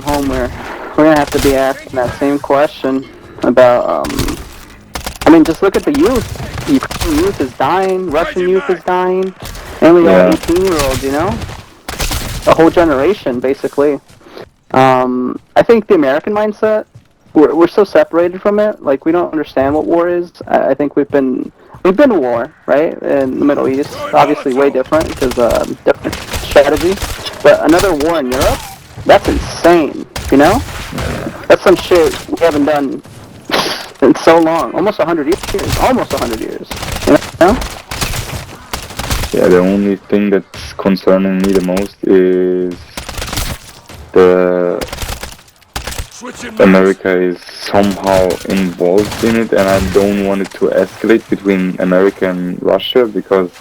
home, we're gonna have to be asking that same question about. I mean, just look at the youth. Ukrainian youth is dying. Russian youth is dying. Mainly all 18-year-olds. You know, a whole generation basically. I think the American mindset. We're so separated from it. Like we don't understand what war is. I think we've been to war, right? In the Middle East, obviously way different because different strategy. But another war in Europe, that's insane. You know, that's some shit we haven't done in so long. Almost 100 years. Almost 100 years. You know? Yeah, the only thing that's concerning me the most is the America is somehow involved in it, and I don't want it to escalate between America and Russia because,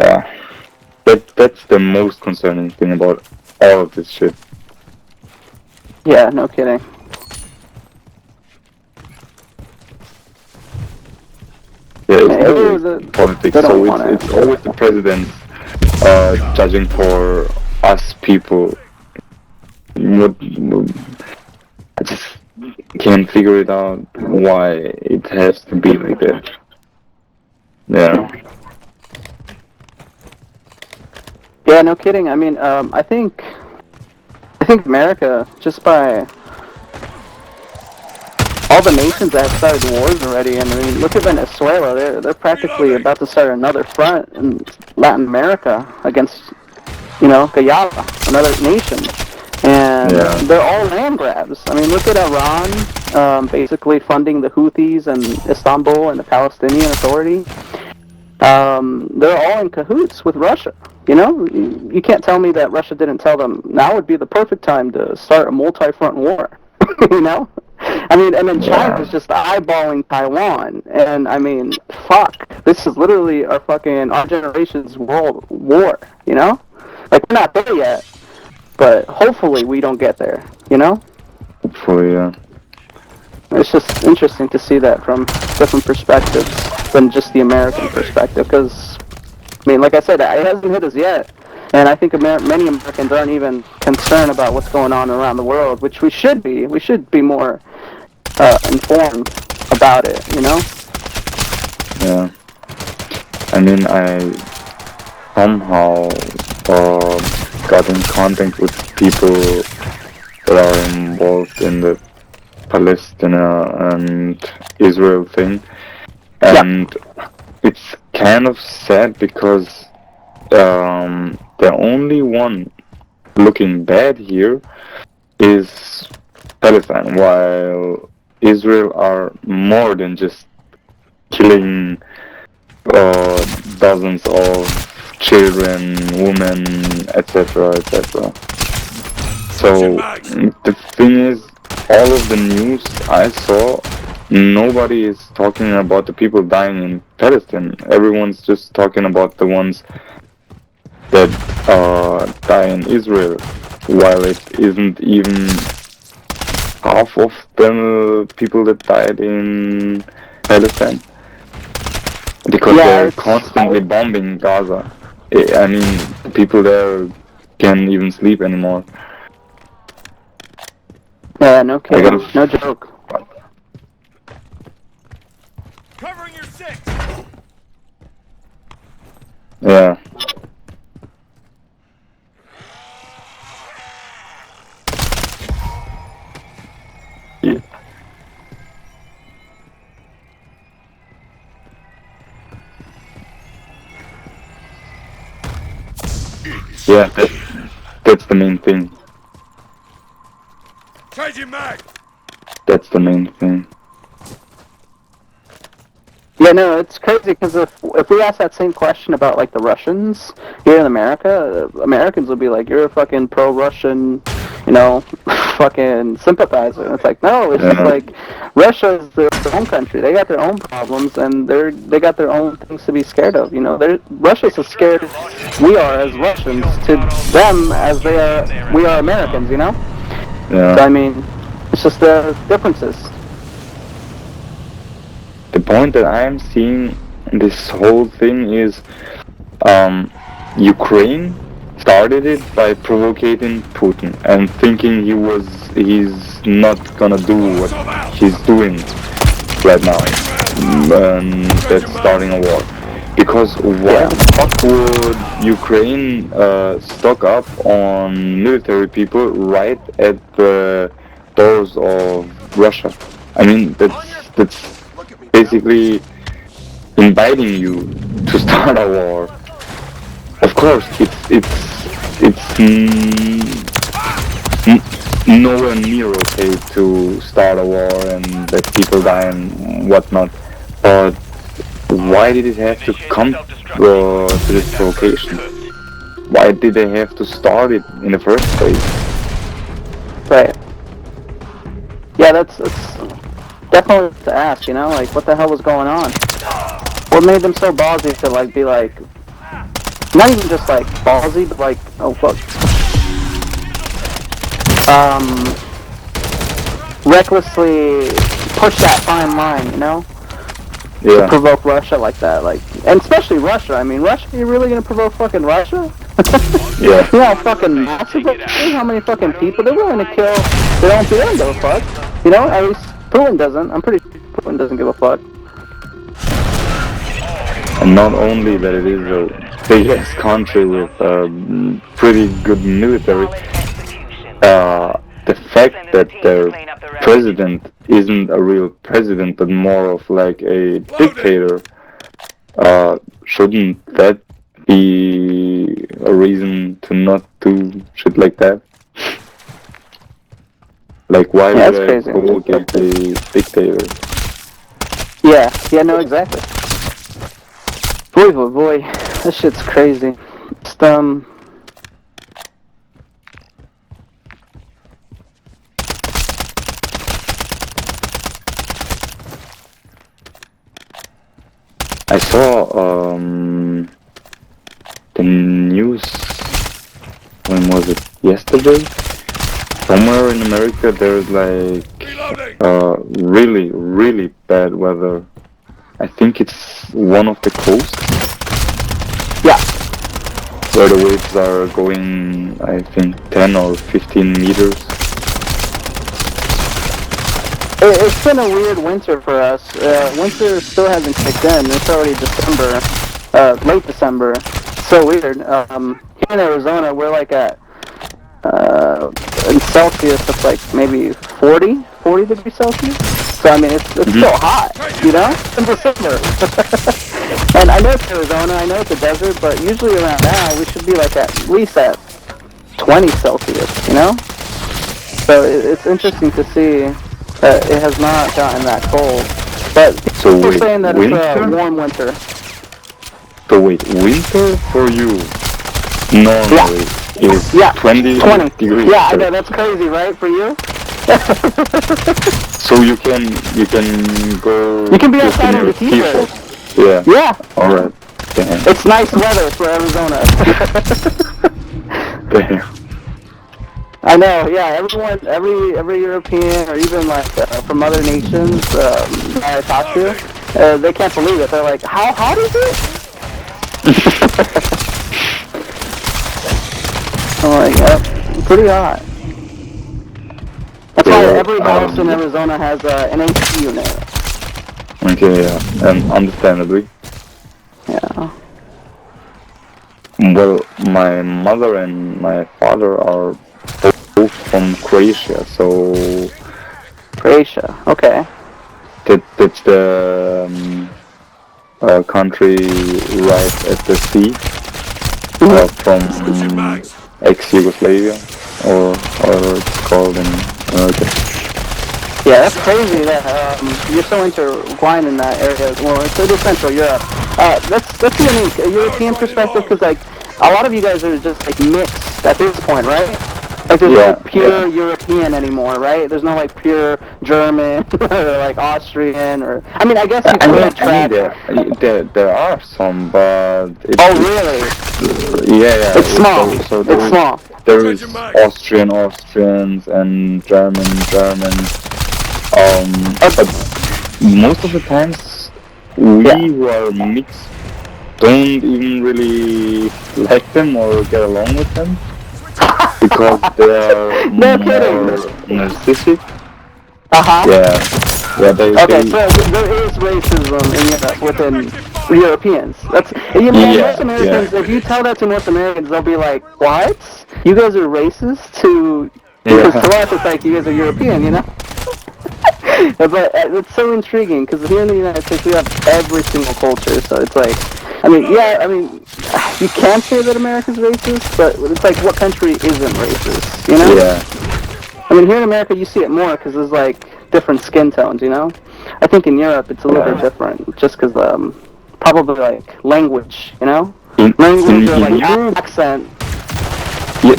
yeah, that's the most concerning thing about all of this shit. Yeah, no kidding. Yeah, it's never politics, so it's always the president judging for us people. I just can't figure it out why it has to be like that. Yeah. Yeah, no kidding. I mean, I think America, just by all the nations that have started wars already, and I mean, look at Venezuela. They're practically about to start another front in Latin America against, you know, Guyana, another nation. And they're all land grabs. I mean, look at Iran, basically funding the Houthis and Istanbul and the Palestinian Authority. They're all in cahoots with Russia. You know, you can't tell me that Russia didn't tell them now would be the perfect time to start a multi-front war. You know? I mean, and then China's just eyeballing Taiwan. And I mean, fuck. This is literally our generation's world war, you know? Like, we're not there yet. But hopefully we don't get there, you know? Hopefully, yeah. It's just interesting to see that from different perspectives than just the American perspective. Because, I mean, like I said, it hasn't hit us yet. And I think many Americans aren't even concerned about what's going on around the world, which we should be. We should be more informed about it, you know? Yeah. I mean, I somehow got in contact with people that are involved in the Palestine and Israel thing, and it's kind of sad because the only one looking bad here is Palestine, while Israel are more than just killing dozens of children, women, etc., etc. So the thing is, all of the news I saw, nobody is talking about the people dying in Palestine. Everyone's just talking about the ones that die in Israel, while it isn't even half of the people that died in Palestine. Because they're constantly bombing Gaza. I mean, people there can't even sleep anymore. Yeah, no kidding. No joke. Covering your six. Yeah. Yeah, that's the main thing. That's the main thing. Yeah, no, it's crazy because if we ask that same question about like the Russians here in America, Americans would be like, "You're a fucking pro-Russian, you know, fucking sympathizer." And it's like, no, it's just like Russia's their own country. They got their own problems and they got their own things to be scared of. You know, Russia's as scared as we are as Russians to them as we are Americans. You know. Yeah. So I mean, it's just the differences. The point that I am seeing in this whole thing is Ukraine started it by provoking Putin and thinking he's not gonna do what he's doing right now, and that's starting a war. Because why the fuck would Ukraine stock up on military people right at the doors of Russia? I mean, that's basically inviting you to start a war. Of course, nowhere near okay to start a war and let people die and whatnot. But why did it have to come to this provocation? Why did they have to start it in the first place? Right. Yeah, that's definitely to ask, you know, like what the hell was going on? What made them so ballsy to like be like, not even just like ballsy, but like, oh fuck, recklessly push that fine line, you know? Yeah. To provoke Russia like that, like, and especially Russia. I mean, Russia, you really gonna provoke fucking Russia? Yeah. You know how fucking massive it is? How many fucking people they're willing to kill? They don't give a fuck. You know, at least Putin doesn't. I'm pretty sure Putin doesn't give a fuck. And not only that it is a big-ass country with pretty good military, the fact that their president isn't a real president but more of like a dictator, shouldn't that be a reason to not do shit like that? Like, why Yeah, would I that's crazy. provocate the dictator? Yeah, no, exactly. Boy, that shit's crazy. Just, I saw the news, when was it? Yesterday? Somewhere in America there's like really, really bad weather. I think it's one of the coasts. yeah. Where the waves are going, I think, 10 or 15 meters. It's been a weird winter for us. Winter still hasn't kicked in. It's already December, late December. It's so weird. Here in Arizona, we're like at, in Celsius, it's like maybe 40 degrees Celsius. So, I mean, it's still hot, you know? In December. And I know it's Arizona, I know it's a desert, but usually around now, we should be like at least at 20 Celsius, you know? So, it's interesting to see. It has not gotten that cold, but So people are wait, saying that winter? it's a warm winter. So wait, winter for you normally is 20 degrees. Yeah, I know, that's crazy, right, for you? So you can go. You can be just outside in your the t-shirt. Yeah. Yeah. Alright. Damn. It's nice weather for Arizona. Damn. I know, yeah, every European, or even like from other nations that I talk to, they can't believe it. They're like, how hot is it? I'm like, yeah, pretty hot. That's why every house in Arizona has an AC unit. Okay, yeah, and understandably. Yeah. Well, my mother and my father are both from Croatia, so Croatia, okay. that's the country right at the sea, from ex-Yugoslavia, or it's called in America. Yeah, that's crazy that you're so intertwined in that area. Well, it's Central Europe. That's unique, a European perspective, because like a lot of you guys are just like mixed at this point, right? Like there's no pure European anymore, right? There's no like pure German or like Austrian, or I mean, I guess you could track. There are some, but really? Yeah. It's small. So it's small. There is Austrians and Germans. But most of the times we were mixed don't even really like them or get along with them because they are No more kidding. narcissistic. Uh-huh. Yeah, Okay, they so there is racism in Europe within Europeans. That's you know, yeah, most Americans. If you tell that to most Americans, they'll be like, "What? You guys are racist?" Because to yeah, us, it's like you guys are European, you know. But it's so intriguing because here in the United States we have every single culture. So it's like, I mean, yeah, I mean, you can't say that America's racist, but it's like, what country isn't racist? You know? yeah, I mean, here in America you see it more because there's like different skin tones. You know? I think in Europe it's a little bit different, just because probably like language. You know? in Language or in like Europe. accent. Yeah,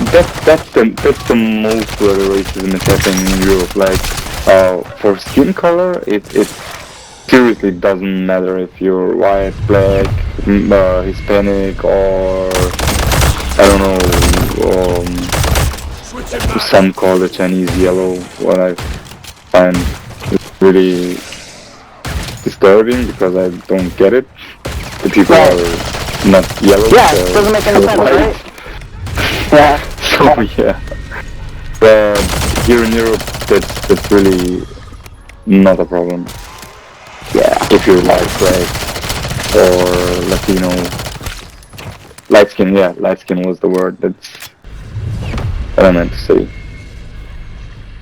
that's the most where the racism is happening in Europe. Like, for skin color, it seriously doesn't matter if you're white, black, Hispanic, or I don't know. Switching back. Some call the Chinese yellow. What I find really disturbing because I don't get it. The people Right. are not yellow. Yeah, They're doesn't make any sense, white. right? Yeah. So yeah. But here in Europe, that's really not a problem. Yeah. If you're white, black, or Latino, light skin. Yeah, light skin was the word. That's what I meant to say.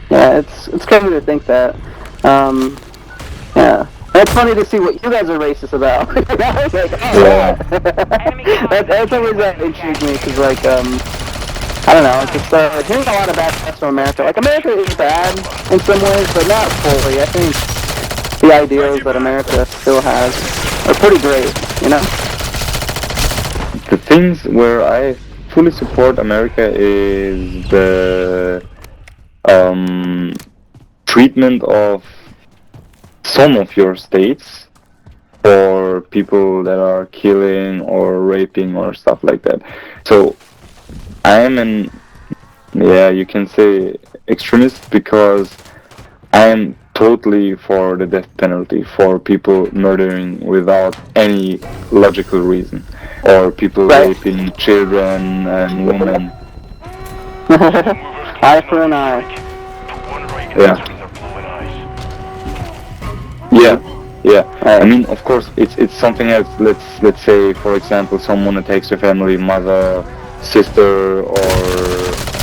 Yeah, it's crazy to think that. Yeah. And it's funny to see what you guys are racist about. Like, oh, Yeah. that's always intrigued me because, like, I don't know, it's just hearing a lot of bad stuff from America. Like, America is bad in some ways, but not fully. I think the ideals that America still has are pretty great, you know? The things where I fully support America is the treatment of some of your states for people that are killing or raping or stuff like that. So I am an, yeah, you can say extremist because I am totally for the death penalty for people murdering without any logical reason, or people Right. raping children and women. Eye for an eye. Yeah, yeah, yeah. I Right. mean, of course, it's something else. Let's say, for example, someone attacks your family, mother, sister, or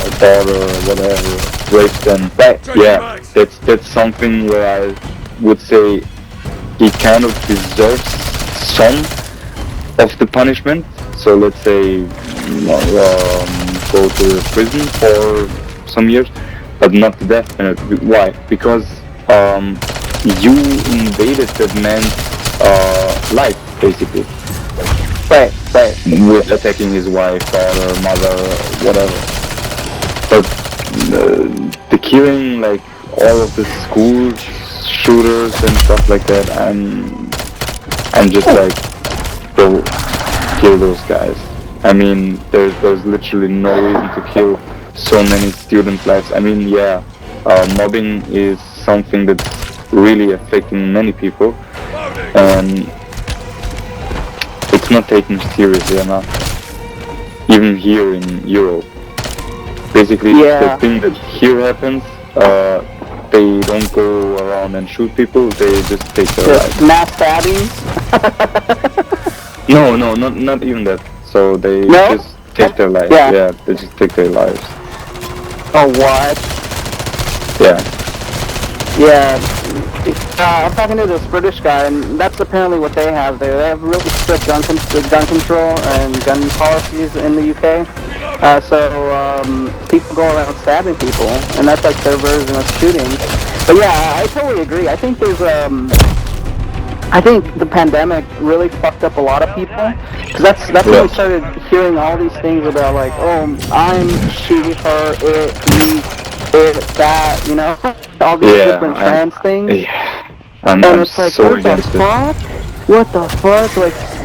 a daughter, or whatever, rapes them. Right. Yeah, that's something where I would say he kind of deserves some of the punishment. So let's say go to prison for some years, but not the death penalty. Why? Because you invaded that man's life, basically, Right. Right. with attacking his wife, daughter, mother, whatever. But the killing, like all of the school shooters and stuff like that, I'm just like, bro, kill those guys. I mean, there's literally no reason to kill so many student lives. I mean, yeah, mobbing is something that's really affecting many people, and it's not taken seriously enough. Even here in Europe, basically Yeah. the thing that here happens, they don't go around and shoot people. They just take their Just lives. mass stabbings. No, not even that. So they No? just take their lives. Yeah. Yeah, they just take their lives. Oh, what? Yeah. Yeah. I'm talking to this British guy, and that's apparently what they have there. They have really strict gun control and gun policies in the UK. People go around stabbing people, and that's like their version of shooting. But yeah, I totally agree. I think I think the pandemic really fucked up a lot of people, because that's when we started hearing all these things about, like, oh, I'm she, her, it, me, it, that, you know, all these different trans things. Yeah. And I'm it's like, so what the against it. fuck? What the fuck?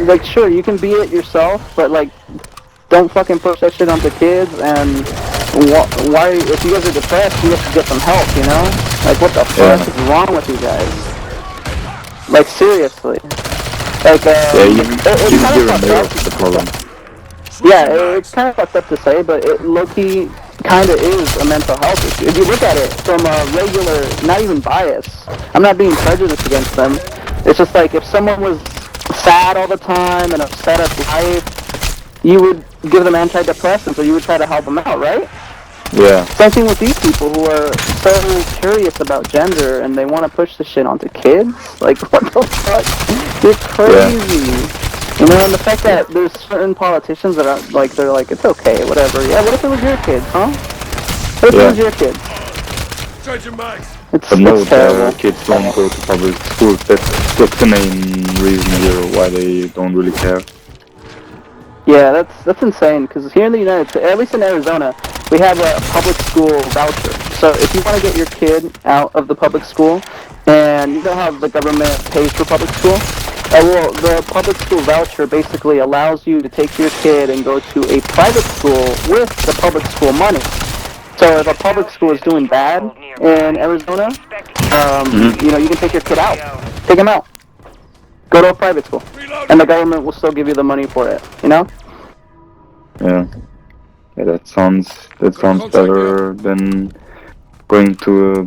Like, sure, you can be it yourself, but like, don't fucking push that shit onto kids. And why? If you guys are depressed, you have to get some help. You know? Like, what the fuck is wrong with you guys? Like, seriously. Like, Yeah, even it's kind here of in fucked Europe, up. it's a problem. Yeah, it's kind of fucked up to say, but it low-key kind of is a mental health issue. If you look at it from a regular, not even bias, I'm not being prejudiced against them. It's just like if someone was sad all the time and upset at life, you would give them antidepressants or you would try to help them out, right? Yeah. Same thing with these people who are so curious about gender and they want to push the shit onto kids. Like, what the fuck? You're crazy. You know, and the fact that there's certain politicians that are like, they're like, it's okay, whatever. Yeah, what if it was your kids, huh? What if it was your kids? Changing mags. But no, It's terrible. the kids don't go to public schools. That's the main reason here why they don't really care. Yeah, that's insane. Because here in the United States, at least in Arizona, we have a public school voucher. So if you want to get your kid out of the public school, and you know how the government pays for public school, well, the public school voucher basically allows you to take your kid and go to a private school with the public school money. So if a public school is doing bad in Arizona, you know, you can take your kid out. Take him out. Go to a private school. And the government will still give you the money for it, you know? Yeah. Yeah, that sounds better than going to a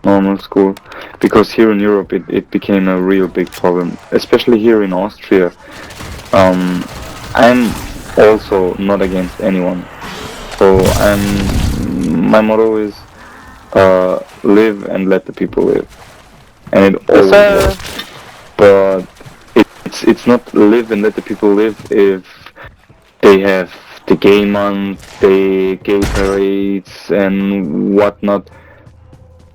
normal school. Because here in Europe it became a real big problem. Especially here in Austria. I'm also not against anyone. So my motto is live and let the people live. And it always was. But it's not live and let the people live if they have the gay month, the gay parades and whatnot.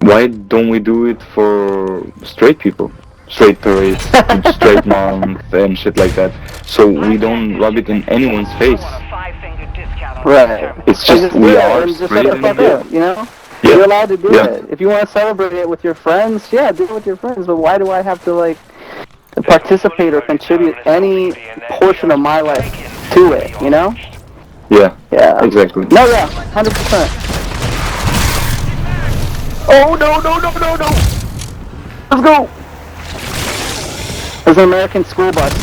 Why don't we do it for straight people? Straight parades, straight month and shit like that. So we don't rub it in anyone's face. Right. It's just we are just straight shut the fuck up, you know? Yeah. You're allowed to do Yeah. it. If you want to celebrate it with your friends, yeah, do it with your friends. But why do I have to, like, participate or contribute any portion of my life to it, you know? Yeah. Yeah. Exactly. No, yeah, 100%. Oh, no. Let's go. There's an American school bus.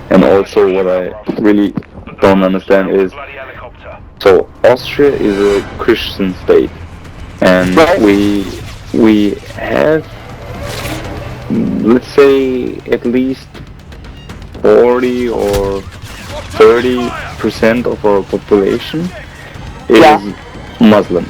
And also what I really don't understand is, so Austria is a Christian state, and we have, let's say, at least 40 or 30% of our population is Muslim.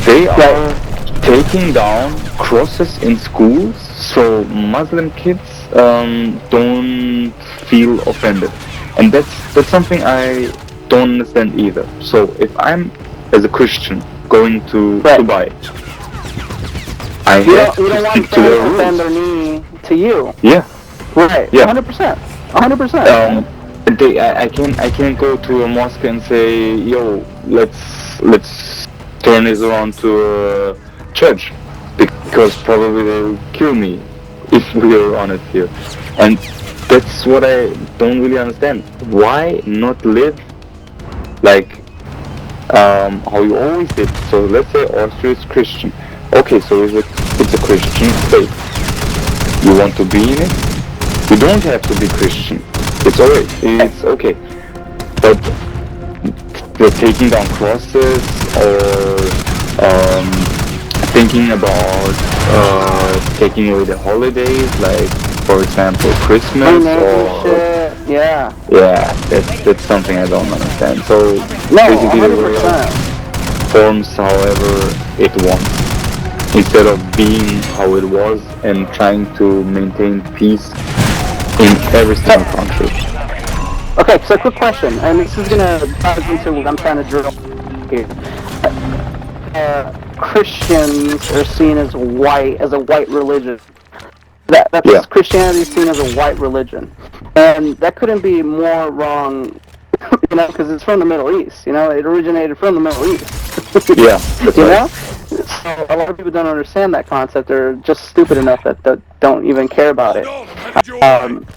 They are taking down crosses in schools, so Muslim kids don't feel offended, and that's something I don't understand either. So if I'm, as a Christian, going to Dubai, I have to stick to their rules. Bend their knee to you. Yeah. Right. Yeah. 100%. 100%. I can't go to a mosque and say, yo, let's turn this around to a church, because probably they'll kill me if we're honest here. And that's what I don't really understand. Why not live like how you always did? So let's say Austria is Christian. Okay, so it's a Christian state. You want to be in it? You don't have to be Christian. It's alright. It's okay. But they're taking down crosses or thinking about taking away the holidays, like for example Christmas or that's something I don't understand. So basically the world forms however it wants, instead of being how it was and trying to maintain peace in every single country. Okay, so quick question, and this is gonna dive into what I'm trying to drill here. Christians are seen as a white religion. That's Christianity is seen as a white religion, and that couldn't be more wrong, you know, because it's from the Middle East. You know, it originated from the Middle East. Yeah, that's you right. know, so a lot of people don't understand that concept. They're just stupid enough that don't even care about it.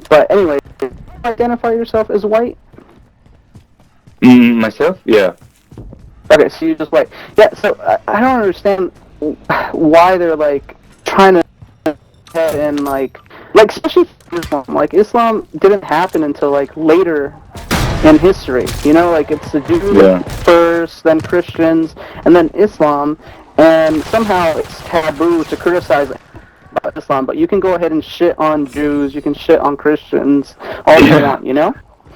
But anyway, do you identify yourself as white? Myself? Yeah. Okay, so you're just white. Yeah, so I don't understand why they're like trying to head and like especially Islam. Like Islam didn't happen until like later in history. You know, like it's the Jews Yeah. first, then Christians, and then Islam, and somehow it's taboo to criticize about Islam. But you can go ahead and shit on Jews, you can shit on Christians all you want. You know,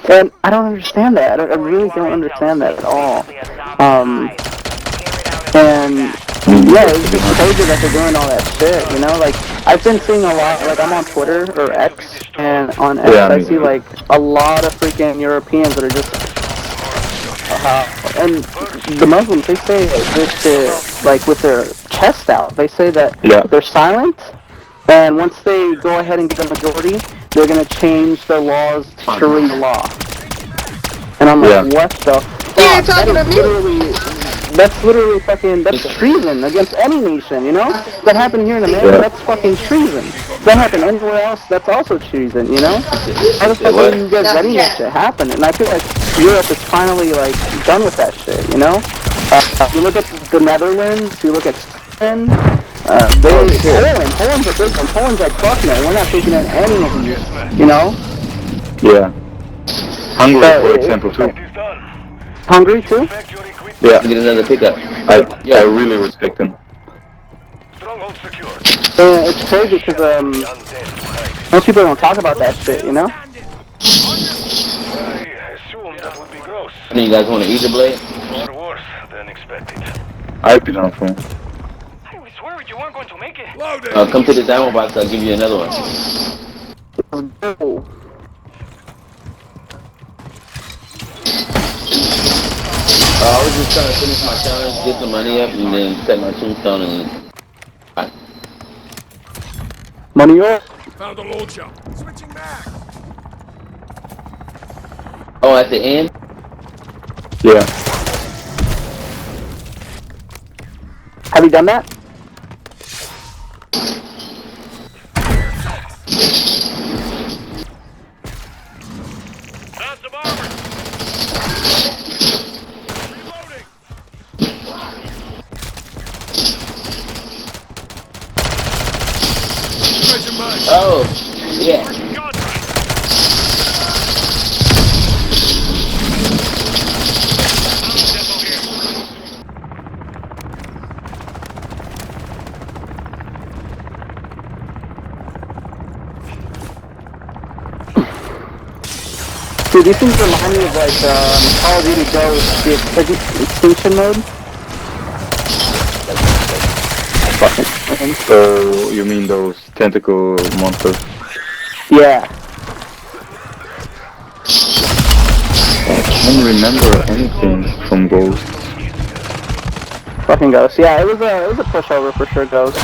and I don't understand that. I really don't understand that at all. And yeah, it's just crazy that they're doing all that shit, you know? Like, I've been seeing a lot, like, I'm on Twitter, or X, and on X, Yeah, I see, like, a lot of freaking Europeans that are just, and the Muslims, they say this shit, like, with their chest out. They say that they're silent, and once they go ahead and get a majority, they're gonna change the laws to Sharia law. And I'm like, what the fuck? That's literally fucking, that's treason against any nation, you know? That happened here in America, that's fucking treason. That happened anywhere else, that's also treason, you know? How the fuck are you guys letting that shit happen? And I feel like Europe is finally, like, done with that shit, you know? You look at the Netherlands, you look at Spain, Poland's a big one. Poland's like, fuck no, we're not taking in any of these, you know? Yeah. Hungary, for example, too. Hungary, too? Yeah. Get another pickup. I really respect them. It's crazy because most people don't talk about that shit, you know? And you guys want to eat the blade? I'd be down for it. We swear you weren't going to make it. Come to this ammo box, I'll give you another one. I was just trying to finish my challenge, get the money up, and then set my tombstone and... Money up. Found a launcher. Switching back. Oh, at the end? Yeah. Have you done that? Found some armor. Reloading. Oh, yeah. Dude, these things remind me of like Call of Duty Ghost, the extinction mode. So, you mean those tentacle monsters? Yeah. I can't remember anything from Ghost. Fucking Ghost. Yeah, it was a pushover for sure, Ghost.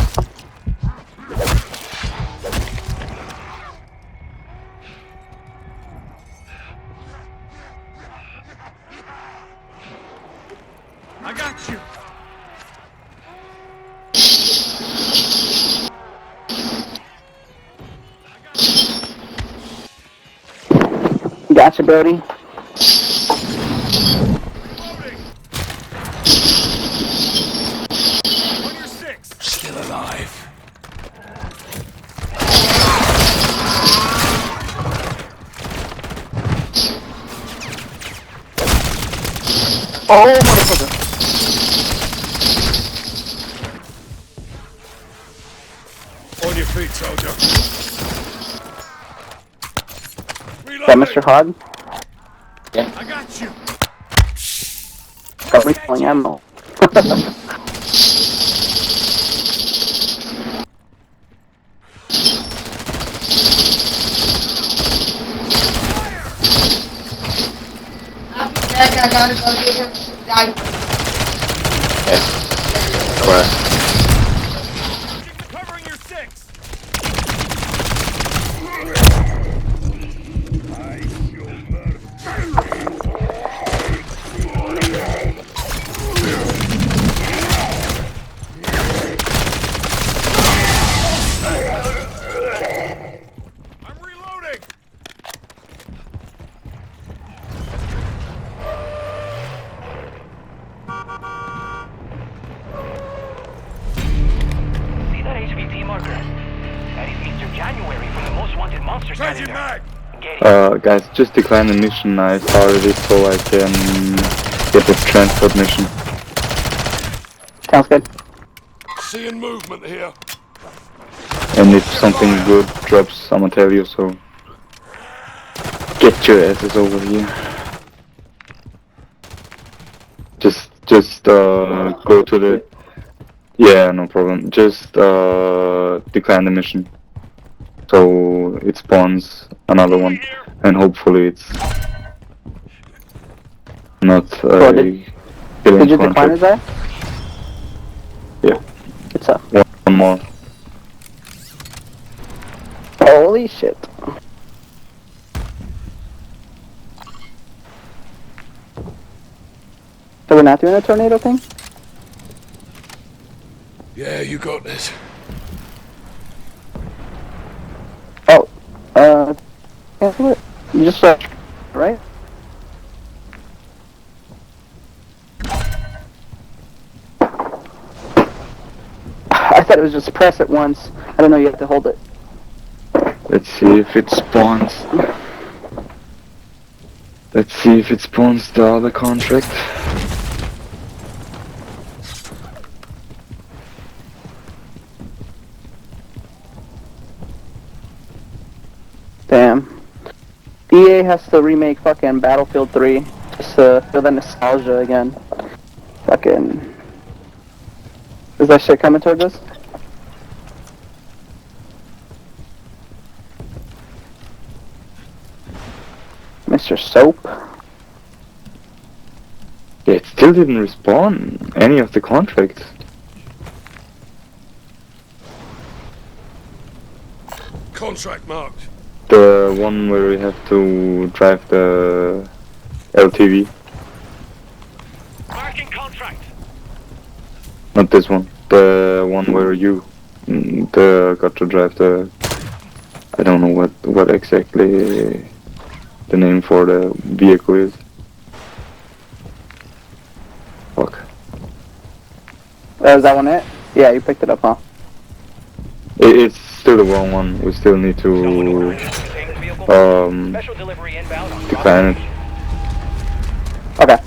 I got you. Gotcha, Brody. Still alive. Oh, motherfucker. On your feet, soldier. Is that Mr. Hod? Yeah. I got you. Got refilling ammo. I gotta go get him. Covering your six. I'm reloading. Changing mag. Guys, just decline the mission. I started it so I can get the transport mission. Sounds good. Seeing movement here. And if something good drops, I'ma tell you, so get your asses over here. Just go to the... Yeah, no problem. Just decline the mission. So it spawns another one. And hopefully it's not a Did killing you decline contract. it, Zach? Yeah. It's up. One more. Holy shit. So we're not doing a tornado thing? Yeah, you got this. Oh, cancel it. You just right? I thought it was just press it once. I don't know you have to hold it. Let's see if it spawns. Let's see if it spawns the other contract. Damn. EA has to remake fucking Battlefield 3 just to feel the nostalgia again. Fucking... Is that shit coming towards us? Mr. Soap? Yeah, it still didn't respawn any of the contracts. Contract marked. The one where we have to drive the LTV. Marking contract. Not this one. The one where you got to drive the... I don't know what exactly the name for the vehicle is. Fuck. Is that one it? Yeah, you picked it up, huh? It's still the wrong one. We still need to decline it. Okay.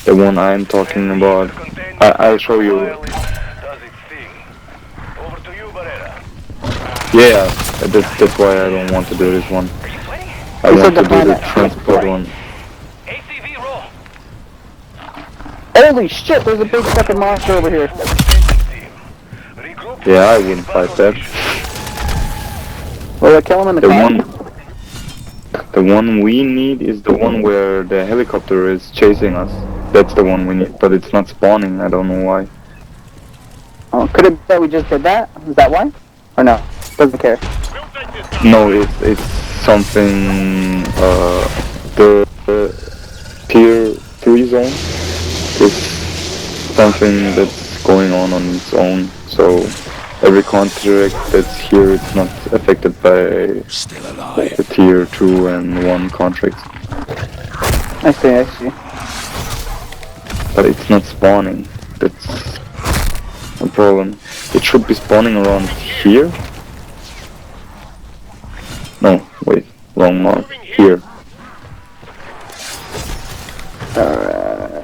The one I'm talking about. I'll show you. Yeah, that's why I don't want to do this one. I You want said to do the the transport one. Holy shit, there's a big fucking monster over here. Yeah, I wouldn't fight that. Will I kill him in the car? The one we need is the one where the helicopter is chasing us. That's the one we need, but it's not spawning. I don't know why. Oh, could it be that we just did that? Is that why? Or no? Doesn't care. No, it's something. The tier 3 zone is something that's going on its own. So every contract that's here, it's not affected by the tier 2 and 1 contracts. I see. But it's not spawning. That's a problem. It should be spawning around here. No, wait, wrong mark. Here. Alright.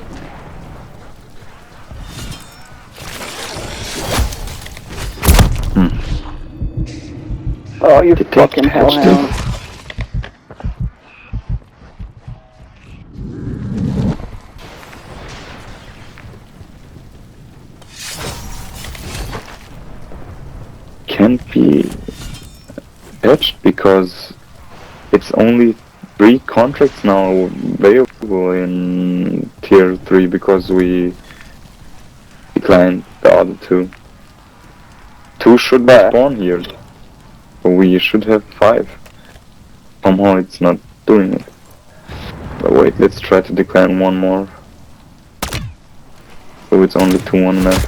Oh, you fucking hellhound. Can't be patched because it's only 3 contracts now available in tier 3 because we declined the other 2. 2 should be spawn here. But we should have 5. Somehow it's not doing it. But wait, let's try to decline one more. So it's only 2 on map.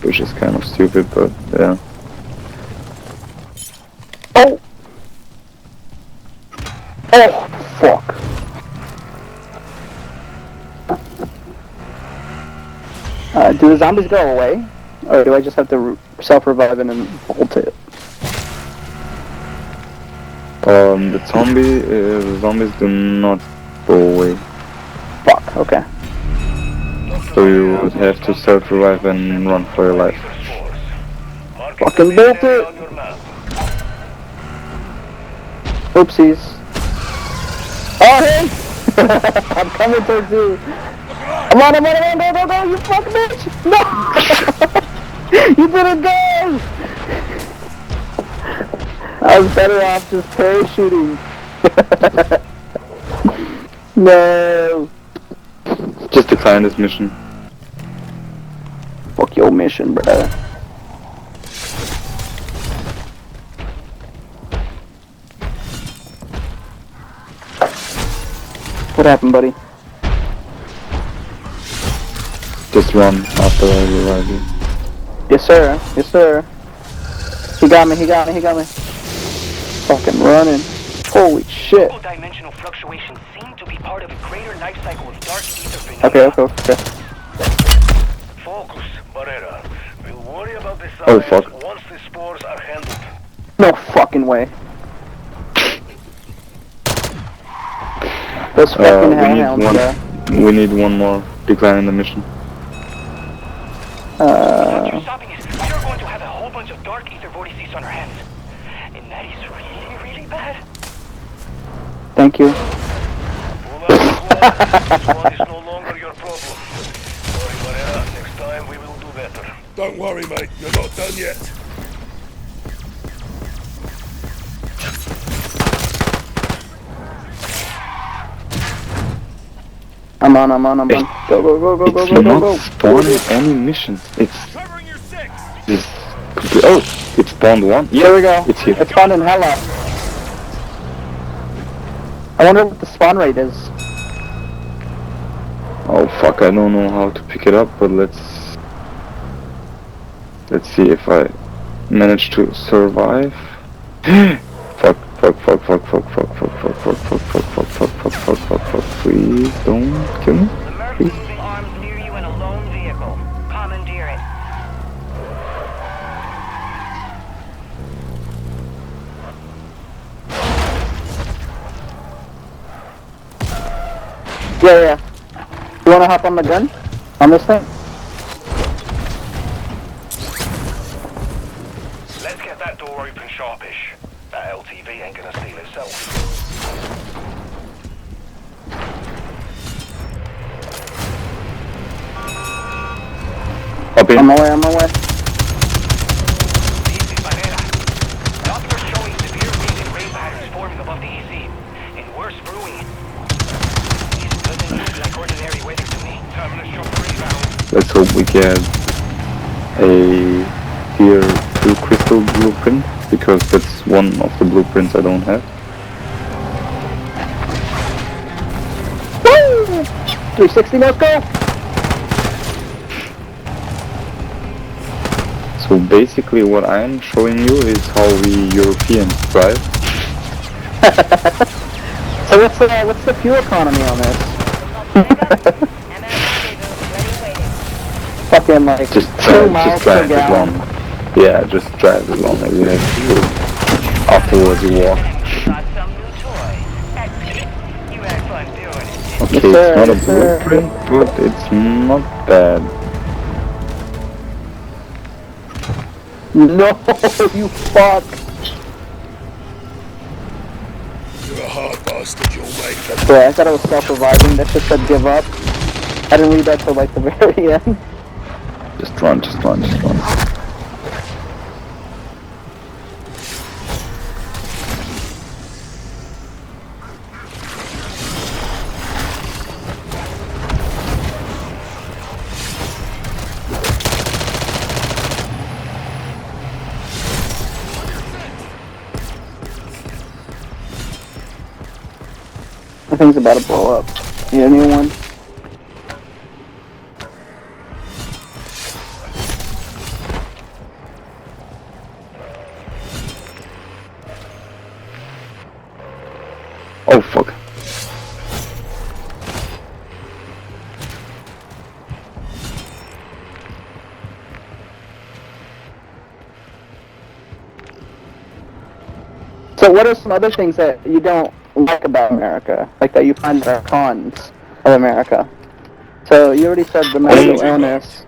Which is kind of stupid, but yeah. Oh! Oh, fuck. Do the zombies go away? Or do I just have to self-reviving and bolt it. The zombies do not go away. Fuck, okay. So you would have to self-revive and run for your life. Fucking bolt it! Oopsies. Oh, hey! I'm coming towards you. I'm on, go, you fucking bitch! No! You didn't go! I was better off just parachuting. No! Just decline this mission. Fuck your mission, brother. What happened, buddy? Just run after I revive you. Yes, sir. Yes, sir. He got me. Fucking running. Holy shit. Dimensional fluctuations seem to be part of a greater life cycle of dark ether phenomena. Okay. Focus, Barrera. We'll worry about this Oh, fuck. once the spores are handled. No fucking way. Those fucking hellhounds, bro. We need one more decline in the mission. What you're stopping is we are going to have a whole bunch of dark ether vortices on our hands. And that is really, really bad. Thank you. This one is no longer your problem. Sorry, Barrera. Next time we will do better. Don't worry, mate. You're not done yet. I'm on. Go. It's not spawning any missions. It's Covering your six. this. Oh, it spawned one. Yeah, There we go. it's here. It's spawned in Hella. I wonder what the spawn rate is. Oh fuck! I don't know how to pick it up, but let's see if I manage to survive. Fuck! Please don't kill me. The Merc Please. moving arms near you in a lone vehicle. Commandeer it. Yeah. You wanna hop on the gun? On this thing? Let's get that door open sharpish. That LTV ain't gonna steal itself. Up in. On my way. Easy, Barrera. Doctors showing severe wind and rain patterns forming above the EC. And worse brewing. This doesn't look like ordinary weather to me. Having a shock rebound. Let's hope we get a tier 2 crystal blueprint, because that's one of the blueprints I don't have. Woo! 360, let's go! So basically what I'm showing you is how we Europeans drive. So what's the fuel economy on this? Fucking like Just 2 miles per drive as gallon. long. Yeah, just drive as long as you have to. Afterwards you walk. Got some new toy. You had fun doing it. Okay, Yes, sir, it's not a yes, sir. blueprint, but it's not bad. No, you fuck. You're a hard bastard, you'll make it. Bro, I thought I was self-reviving. That just said give up. I didn't read that till like the very end. Just run. The thing's about to blow up. You need one? Oh fuck. So what are some other things that you don't like about America, like that you find that are cons of America? So you already said the mental illness.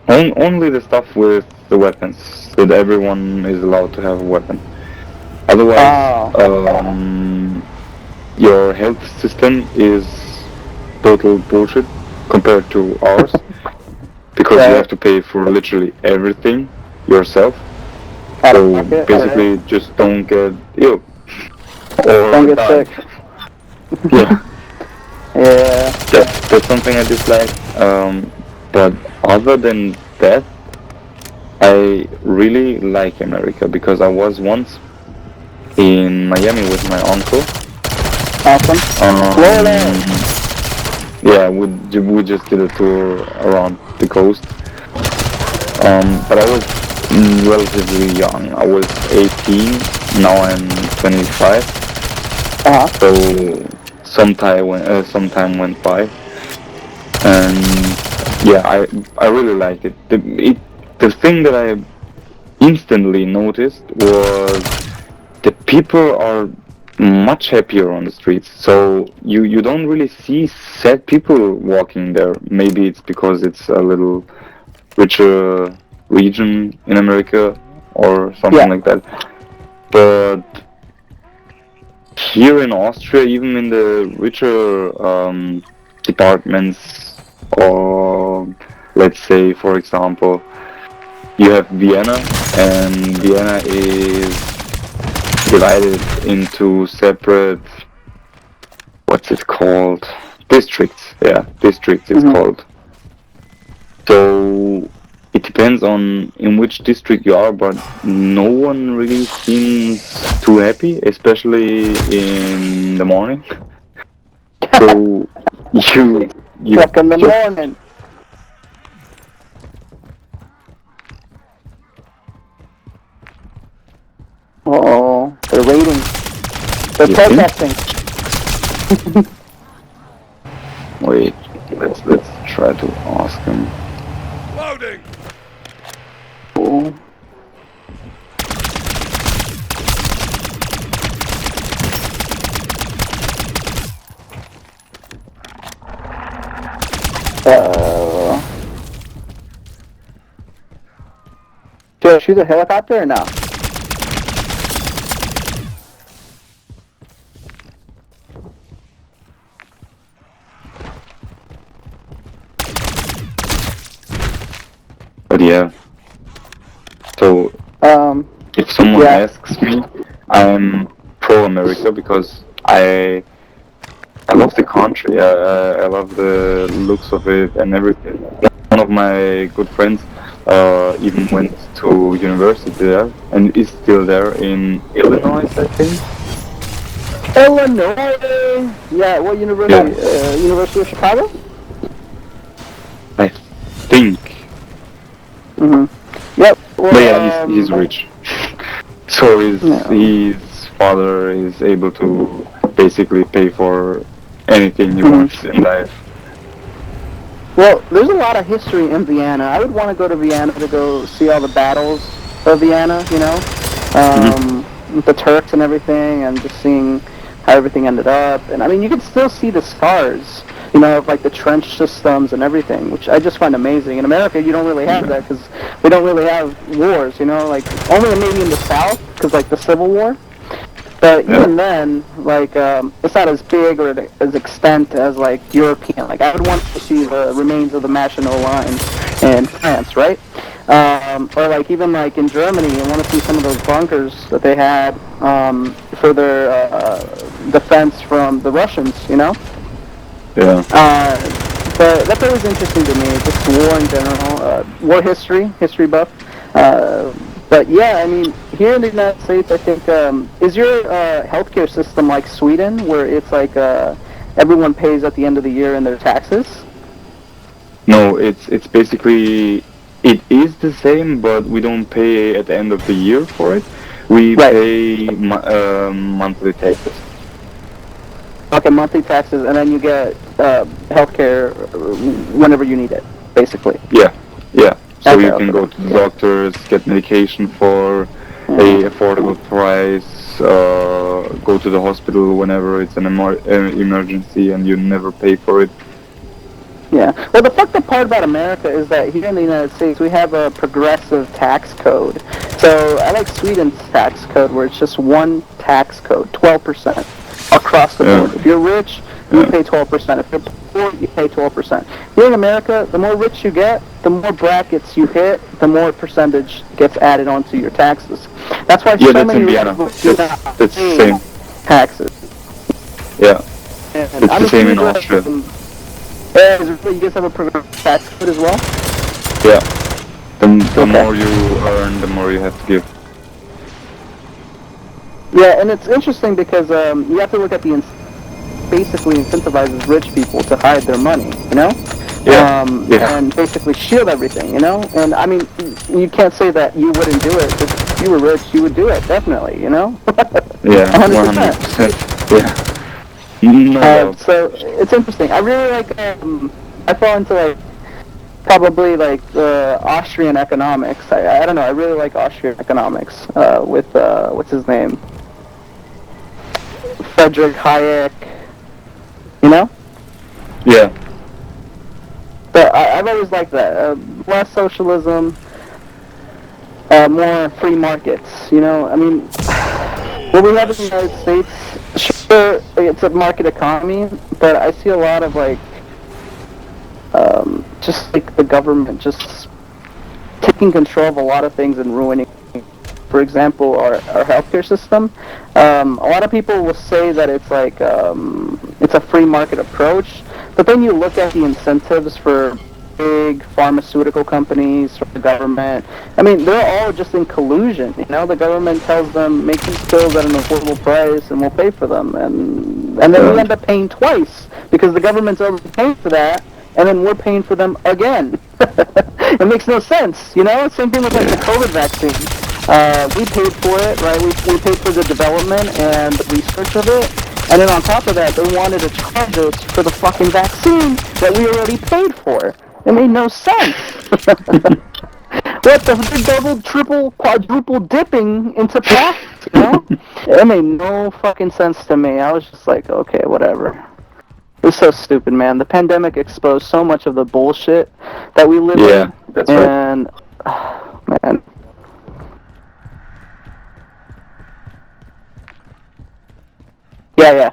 Only the stuff with the weapons, that everyone is allowed to have a weapon. Otherwise, Oh, your health system is total bullshit compared to ours, because you right. have to pay for literally everything yourself. Out of So pocket, basically, right. just don't get ill Don't or get die. sick. Yeah, Yeah. that's something I dislike. But other than that, I really like America because I was once in Miami with my uncle. Awesome. Florida. Yeah, we just did a tour around the coast. But I was relatively young. I was 18. Now I'm 25. Uh-huh. So some time went by, and yeah, I really liked it. The thing that I instantly noticed was the people are much happier on the streets. So you don't really see sad people walking there. Maybe it's because it's a little richer region in America or something Yeah. like that. But here in Austria, even in the richer departments, or let's say, for example, you have Vienna, and Vienna is divided into separate, what's it called? Districts. Yeah, districts it's Mm-hmm. called. So it depends on in which district you are, but no one really seems too happy, especially in the morning. So you Like in the just morning. Uh-oh. They're raiding. They're you think? protesting. Wait, let's try to ask him. Loading! Cool. Should I shoot a helicopter or no? But yeah, so Um, if someone yeah. asks me, I'm pro America because I love the country. I love the looks of it and everything. One of my good friends even went to university there and is still there in Illinois, I think. Illinois. Yeah, what university? Yeah, University of Chicago? I think. Mm-hmm. Yep. But yeah, Well, he's rich. So no. his father is able to basically pay for anything he Mhm. wants in life. Well, there's a lot of history in Vienna. I would want to go to Vienna to go see all the battles of Vienna, you know, with the Turks and everything, and just seeing how everything ended up. And I mean, you can still see the scars, you know, of like the trench systems and everything, which I just find amazing. In America, you don't really have that because we don't really have wars, you know, like only maybe in the South because like the Civil War. But even then, like, it's not as big or as extent as, like, European. Like, I would want to see the remains of the Maginot Line in France, right? Or, like, even, like, in Germany, I want to see some of those bunkers that they had for their defense from the Russians, you know? Yeah. But that's always interesting to me, just war in general, war history buff. But yeah, I mean, here in the United States, I think, is your healthcare system like Sweden, where it's like everyone pays at the end of the year in their taxes? No, it's basically it is the same, but we don't pay at the end of the year for it. We Right. pay monthly taxes. Okay, monthly taxes, and then you get healthcare whenever you need it, basically. Yeah, yeah. So Okay, you can okay. go to the doctors, get medication for Yeah. a affordable price, go to the hospital whenever it's an emergency, and you never pay for it. Yeah. Well, the fucked up part about America is that here in the United States we have a progressive tax code. So I like Sweden's tax code where it's just one tax code, 12% across the board. If you're rich, you pay 12%. If you're poor, you pay 12%. Here in America, the more rich you get, the more brackets you hit, the more percentage gets added onto your taxes. That's why so many rich people do not pay taxes. Yeah. And It's the same in Austria. You guys have a progressive tax code as well? Yeah. The more you earn, the more you have to give. Yeah, and it's interesting because you have to look at the basically incentivizes rich people to hide their money, you know? And basically shield everything, you know? And I mean, you can't say that you wouldn't do it, because if you were rich, you would do it, definitely, you know? Yeah, 100%. 100%. Yeah. No. So it's interesting. I really like. I fall into like probably like Austrian economics. I don't know. I really like Austrian economics with what's his name, Friedrich Hayek. You know? Yeah. But I've always liked that. Less socialism, more free markets. You know? I mean, what we have in the United States. Sure, it's a market economy, but I see a lot of like, just like the government just taking control of a lot of things and ruining, for example, our healthcare system. A lot of people will say that it's like, it's a free market approach, but then you look at the incentives for big pharmaceutical companies, for the government. I mean, they're all just in collusion, you know? The government tells them, make these pills at an affordable price and we'll pay for them. And then we end up paying twice, because the government's already paying for that, and then we're paying for them again. It makes no sense, you know? Same thing with like the COVID vaccine. We paid for it, right? We paid for the development and the research of it. And then on top of that, they wanted to charge us for the fucking vaccine that we already paid for. It made no sense. What the double, triple, quadruple dipping into profits, you know? It made no fucking sense to me. I was just like, okay, whatever. It was so stupid, man. The pandemic exposed so much of the bullshit that we live in. Yeah, that's right. And, man. Yeah.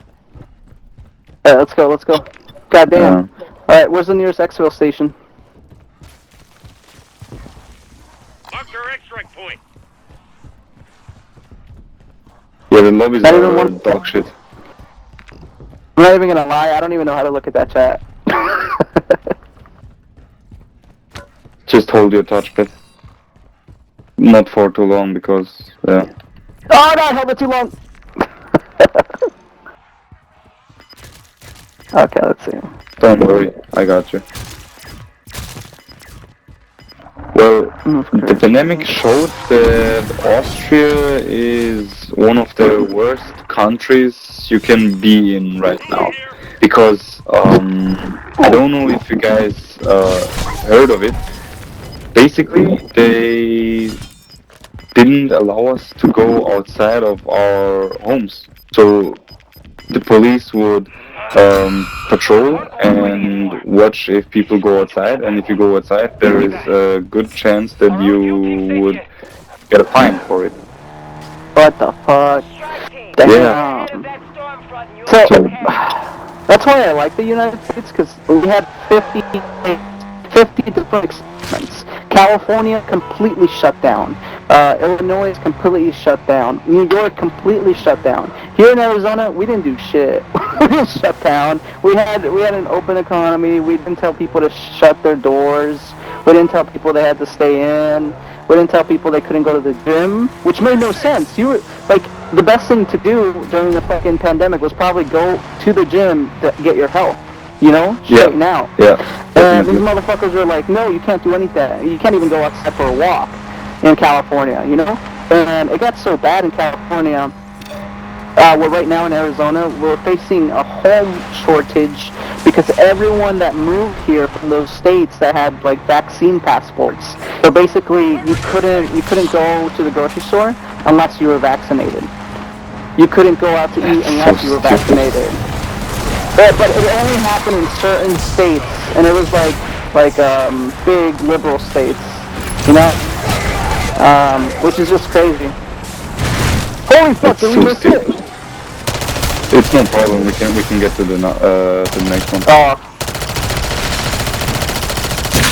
Let's go. Goddamn. Alright, where's the nearest exfil station? Mark your extract point. Yeah, the lobbies Not even are one- dog shit. I'm not even gonna lie, I don't even know how to look at that chat. Just hold your touchpad. Not for too long, because, yeah. Oh no, I held it too long! Okay, let's see. Don't worry, I got you. Well, the pandemic showed that Austria is one of the worst countries you can be in right now. Because, I don't know if you guys heard of it. Basically, they didn't allow us to go outside of our homes. So the police would patrol and watch if people go outside, and if you go outside, there is a good chance that you would get a fine for it. What the fuck? Damn. So, that's why I like the United States, because we had 50 different experiments. California completely shut down. Illinois is completely shut down. New York completely shut down. Here in Arizona, we didn't do shit. We didn't shut down. We had an open economy. We didn't tell people to shut their doors. We didn't tell people they had to stay in. We didn't tell people they couldn't go to the gym, which made no sense. You were like, the best thing to do during the fucking pandemic was probably go to the gym to get your health. You know, straighten out. Yeah. And these motherfuckers are like, no, you can't do anything. You can't even go outside for a walk in California, you know? And it got so bad in California, well, right now in Arizona, we're facing a home shortage because everyone that moved here from those states that had, like, vaccine passports. So basically, you couldn't go to the grocery store unless you were vaccinated. you couldn't go out to eat unless you were vaccinated. But it only happened in certain states, and it was like big liberal states, you know, which is just crazy. Holy fuck! Did we miss it? It's no problem. We can get to the next one. Oh.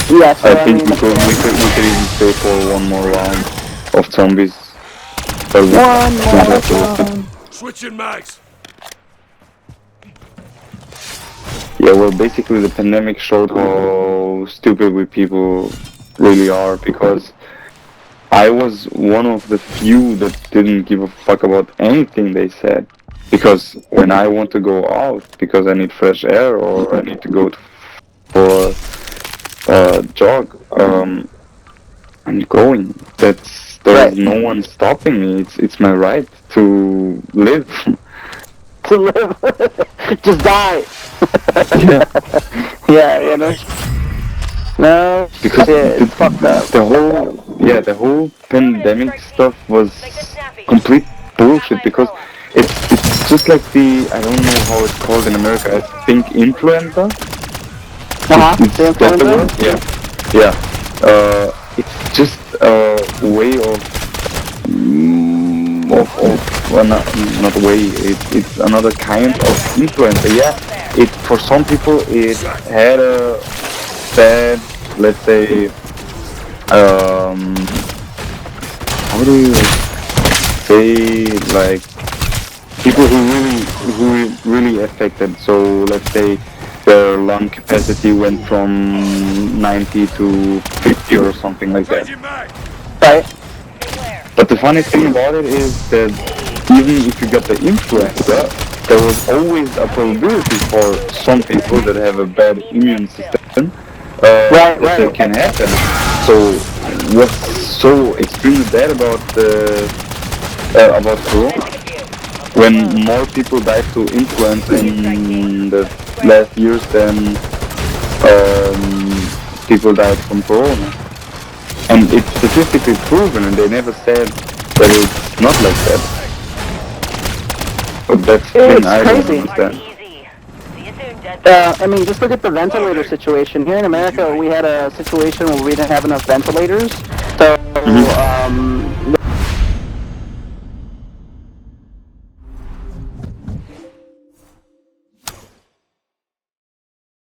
Yeah, so I I think mean, we could even stay for one more round of zombies. one more round. Switching mags. Yeah, well, basically the pandemic showed how stupid we people really are, because I was one of the few that didn't give a fuck about anything they said. Because when I want to go out, because I need fresh air or I need to go for a jog, I'm going. There's no one stopping me. It's my right to live. To live. Just die. Yeah. Yeah, you know. No, Because shit, it's fucked up. the whole pandemic stuff was complete bullshit, because it's just like the, I don't know how it's called in America, I think influenza? Is The that the influenza? word? Yeah. It's just a way of well, not way, it's another kind of influenza. Yeah, for some people it had a bad, let's say, how do you say, like, people who really affected. So let's say their lung capacity went from 90 to 50 or something like that. Right. But the funny thing about it is that even if you got the influenza, there was always a probability for some people that have a bad immune system that it can happen. So what's so extremely bad about Corona? When more people died to influenza in the last years than people died from Corona. And it's statistically proven, and they never said that it's not like that. But that's the thing I don't understand. I mean, just look at the ventilator situation. Here in America, we had a situation where we didn't have enough ventilators. So,